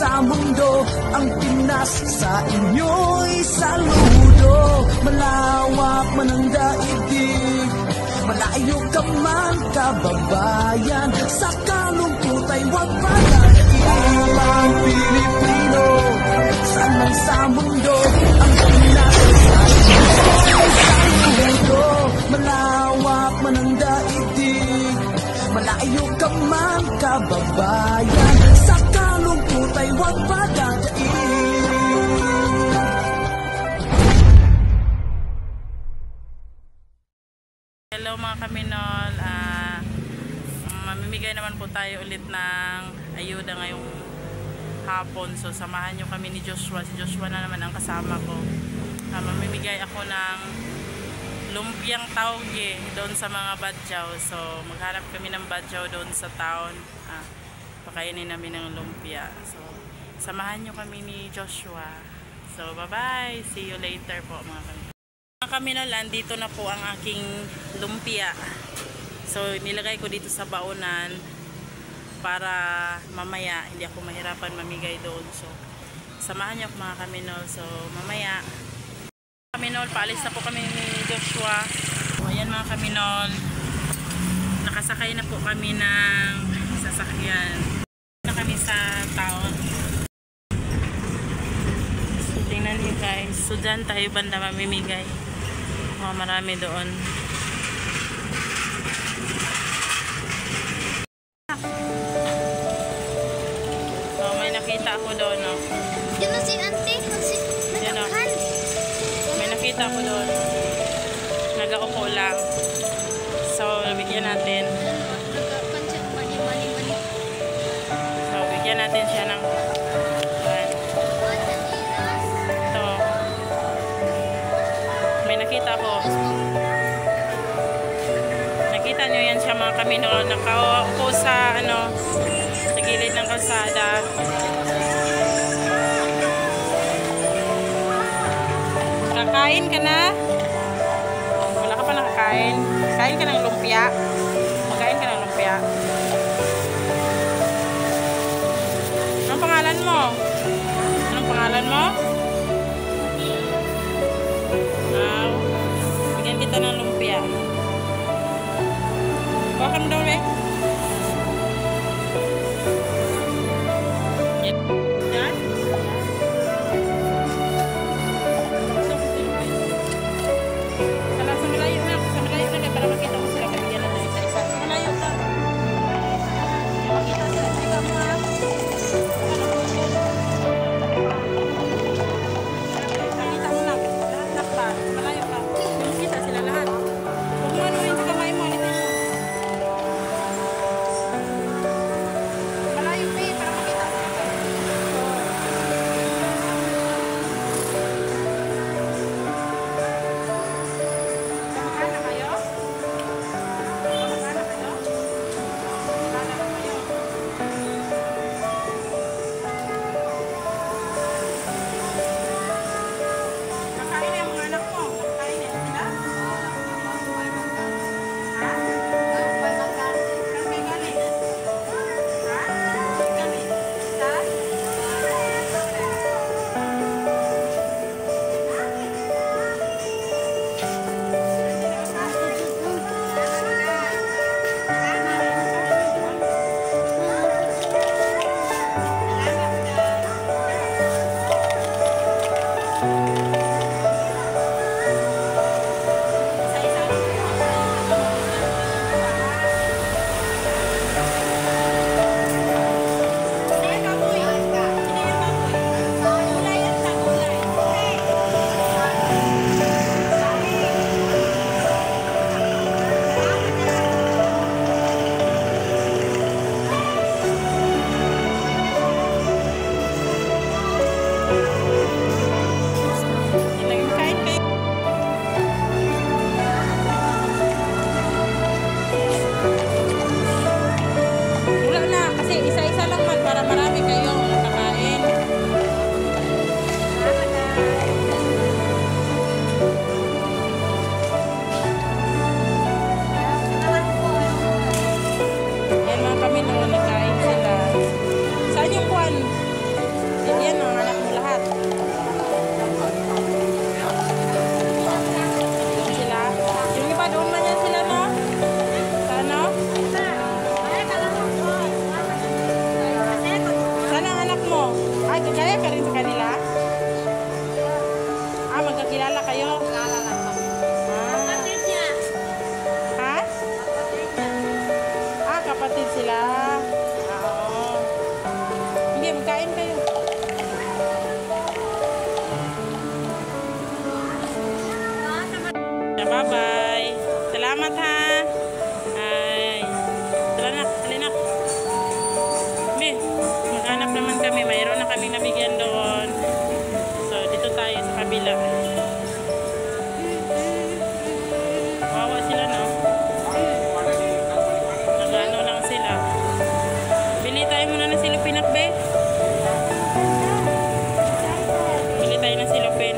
sa mundo, ang Pinas sa inyo'y saludo. Malawak man ang daigdig, malayo ka man kababayan, sa kalungkot ay huwag pagdating. Ang Pilipino, saan man sa mundo, ang Pinas sa inyo'y saludo. Malawak man ang daigdig, malayo ka man kababayan, sa kalungkot ay huwag padadaig. Hello mga kaminol, mamimigay naman po tayo ulit ng ayuda ngayong hapon. So samahan nyo kami ni Joshua. Si Joshua na naman ang kasama ko. Mamimigay ako ng lumpiang tauge doon sa mga badyaw. So maghanap kami ng badyaw doon sa town. Pakainin namin ng lumpia. So samahan nyo kami ni Joshua. So bye bye, see you later po mga kaminol. Mga kaminol, dito na po ang aking lumpia. So nilagay ko dito sa baunan para mamaya hindi ako mahirapan mamigay doon. So samahan niyo ako mga kaminol. So mamaya kaminol, paalis na po kami ni Joshua. So ayan mga kaminol, nakasakay na po kami ng sasakyan na kami sa town. So tingnan niyo guys, so dyan tayo banda mamimigay. Marami doon. May nakita ako doon, no? Yun na si auntie. Yan, no? May nakita ako doon. Nag-aupo lang. So, bigyan natin. So, bigyan natin siya ng ito. May nakita ko. Nakita nyo yan siya mga kaminol. Nakaupo sa sa gilid ng kalsada. Kakain ka na? Wala ka pa nakakain? Kain ka ng lumpia? Magkain ka ng lumpia? Anong pangalan mo? Anong pangalan mo? Bigyan kita ng lumpia. Kuha ka daw eh. Yan? Sa malayo na para makita ko sila. Bigyan natin isa-isa. Sa malayo ka. Makita sila sa ikaw mo. Makita mo na. Lahat pa. Malayo ka. Makita sila lahat. Huwag mo ano rin sa kamay mo. Malayo pa para makita sila. Bye-bye. Salamat ha. Ay. Tara na, halina. Be, maghanap naman kami. Mayroon na kaming nabigyan doon. So, dito tayo sa kabila. Wawa sila, no? Nagano lang sila. Bili tayo muna ng silupin, be. Bili tayo ng silupin.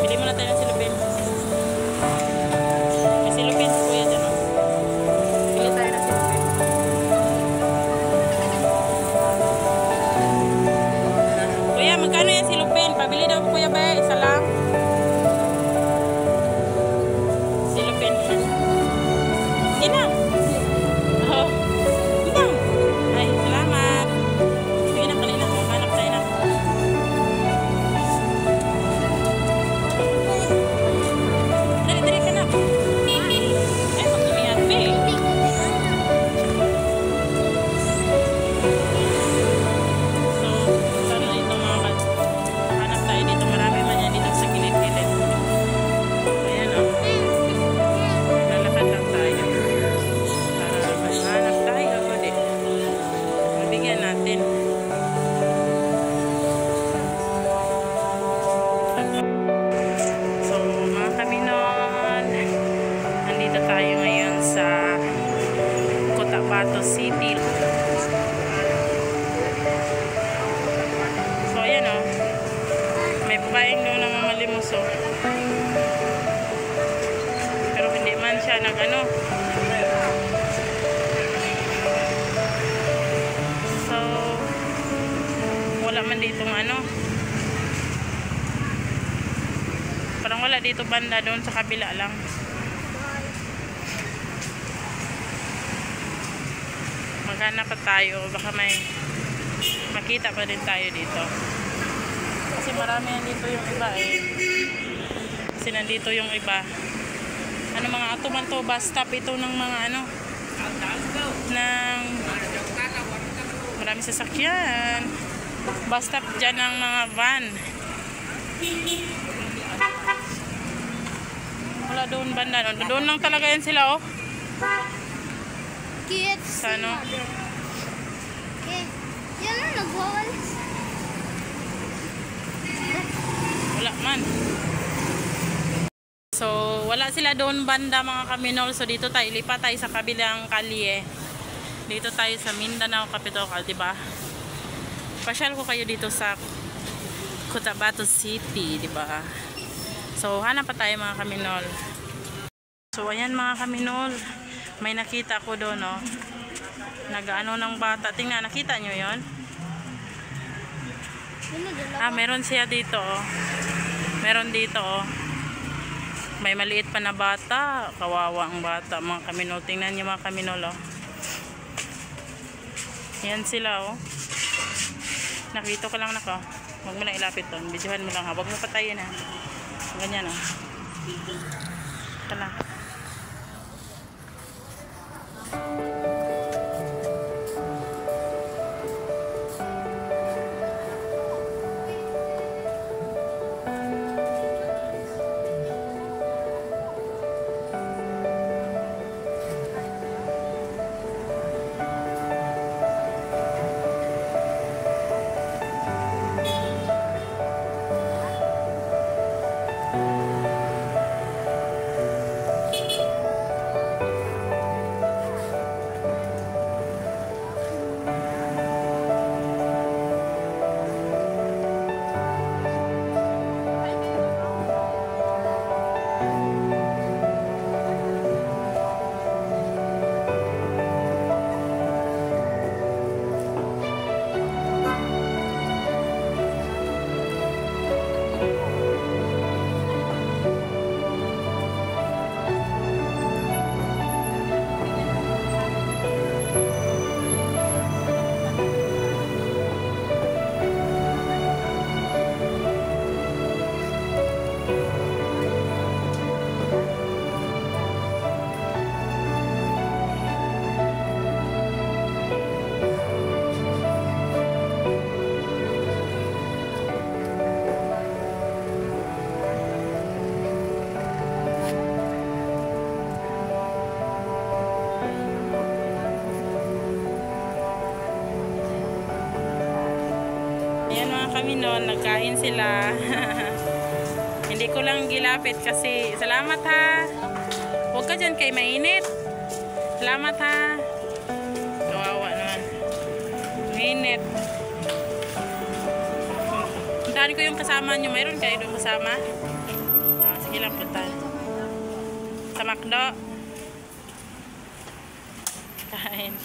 Bili muna tayo ng silupin. May silupin si kuya dyan, no? Bili tayo ng silupin. Kuya, magkano yung silupin? Pabili daw kuya ba? Isa lang. Silupin. Sige na. Oh. Sige na. Ay, salamat. Sige na, kalina. Hanap tayo na. Dali ka na. Ay, magtumiyan, be. So, sana dito mga hanap tayo dito. Marami man yan dito sa gilid-gilid. Ayan, o. Lalakad lang tayo. Para mahanap tayo. Pwede. Mabigyan natin. So, mga kaminon, nandito tayo ngayon sa Cotabato City. So, ayan o. May babaeng doon na mamalimos o. Pero hindi man siya nag-ano. So, wala man ditong ano. Parang wala dito banda, doon sa kabila lang. Maghanap pa tayo, baka may makita pa din tayo dito. Kasi marami nandito yung iba eh. Kasi nandito yung iba. Ano mga ato man to, bus stop ito ng mga ano, ng marami sasakyan. Bus stop dyan ng mga van. Wala doon banda. Doon lang talaga yan sila, oh. Kids. Sa ano? Eh, yan na, nagwawalis. Wala man. So, wala sila doon banda mga kaminol. So, dito tayo. Lipat tayo sa kabilang kalye. Dito tayo sa Mindanao Capital, diba? Pasyal ko kayo dito sa Cotabato City, diba? So, hanap pa tayo mga kaminol. So, ayan mga kaminol. May nakita ko doon, no? Nag-ano ng bata. Tingnan, nakita nyo yon? Meron siya dito, oh. Meron dito, oh. May maliit pa na bata. Kawawa ang bata, mga kaminol. Tingnan nyo mga kaminol, oh. Yan sila, oh. Nakita ko lang nako. Huwag mo na ilapit doon. Videohan mo lang, ha. Huwag mo patayin, ha. Ganyan, oh. Ito lang. kami noon, nagkain sila. Hindi ko lang gilapit kasi, salamat ha. Huwag ka dyan kay mainit. Salamat ha. Kawawa naman. Mainit. Puntahan ko yung kasama nyo. Mayroon kayo doon kasama? Oh, sige lang, puntahan. Sa McDo. Kain.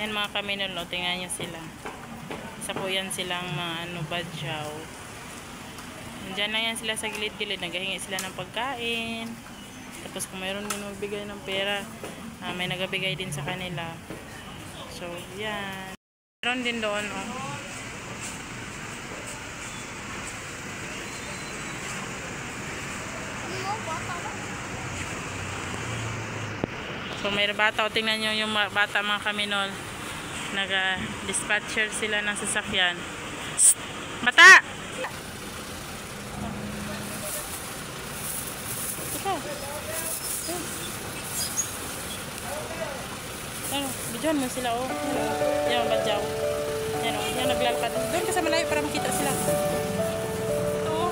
Yan mga kami nun, no? Tingnan nyo sila. Isa po yan silang mga badyaw. Diyan lang yan sila sa gilid-gilid. Naghahingi sila ng pagkain. Tapos kung mayroon din magbigay ng pera, may nagabigay din sa kanila. So, yan. Mayroon din doon, oh. So, may bata. O, tingnan nyo yung bata mga kaminol. Nag-dispatcher sila ng sasakyan. Shh! Bata! Ika. Ano, bidyohan mo sila, oh. Yan, badyaw. Yan, oh. Yan, naglalakad. Doon ka sa malayo para makita sila. Oo.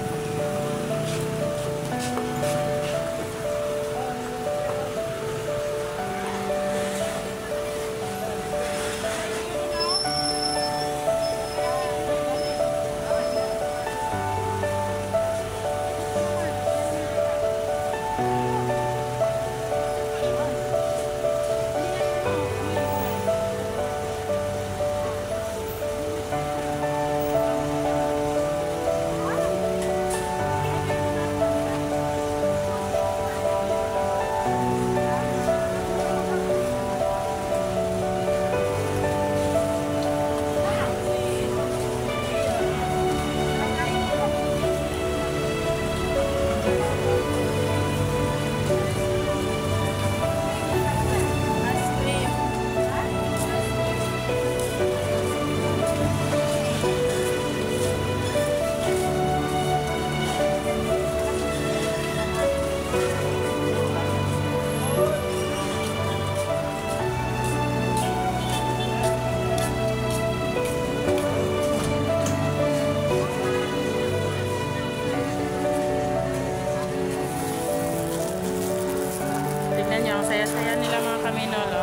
Tignan nyo, ang saya-saya nila mga kaminolo.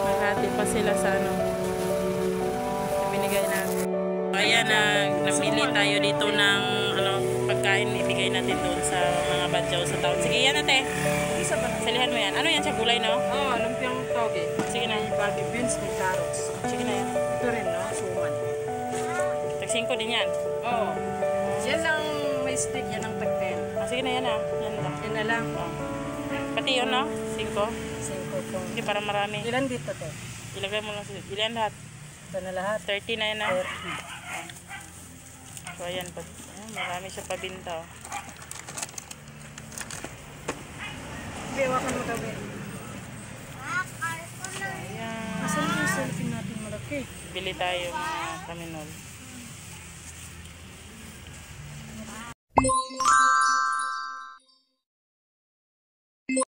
Maghati pa sila sa ano. Binigay natin. Ayan, namili tayo dito ng pagkain. Ibigay natin doon sa mga badyaw sa taon. Sige, yan ate. Salihan mo yan. Ano yan siya? Gulay, no? Oo, lumpiang toge. Sige na. May baby beans, may carrots. Sige na yan. Ito rin, no? Suman. Tag-5 din yan. Oo. Yan lang may stick, yan ang tag-10. Sige na yan ah. Yan lang. Yan na lang. Pati yun, no? 5. 5 kung... Hindi, para marami. Ilan dito, te? Ilagay mo lang sa... Ilan lahat? Ito na lahat. 30 na yan ah. 30. So, ayan. Marami siya pabinta. Oh. Biwakan mo kami. Ayan. Asan yung selfie natin malaki? Bili tayo mga kaminol.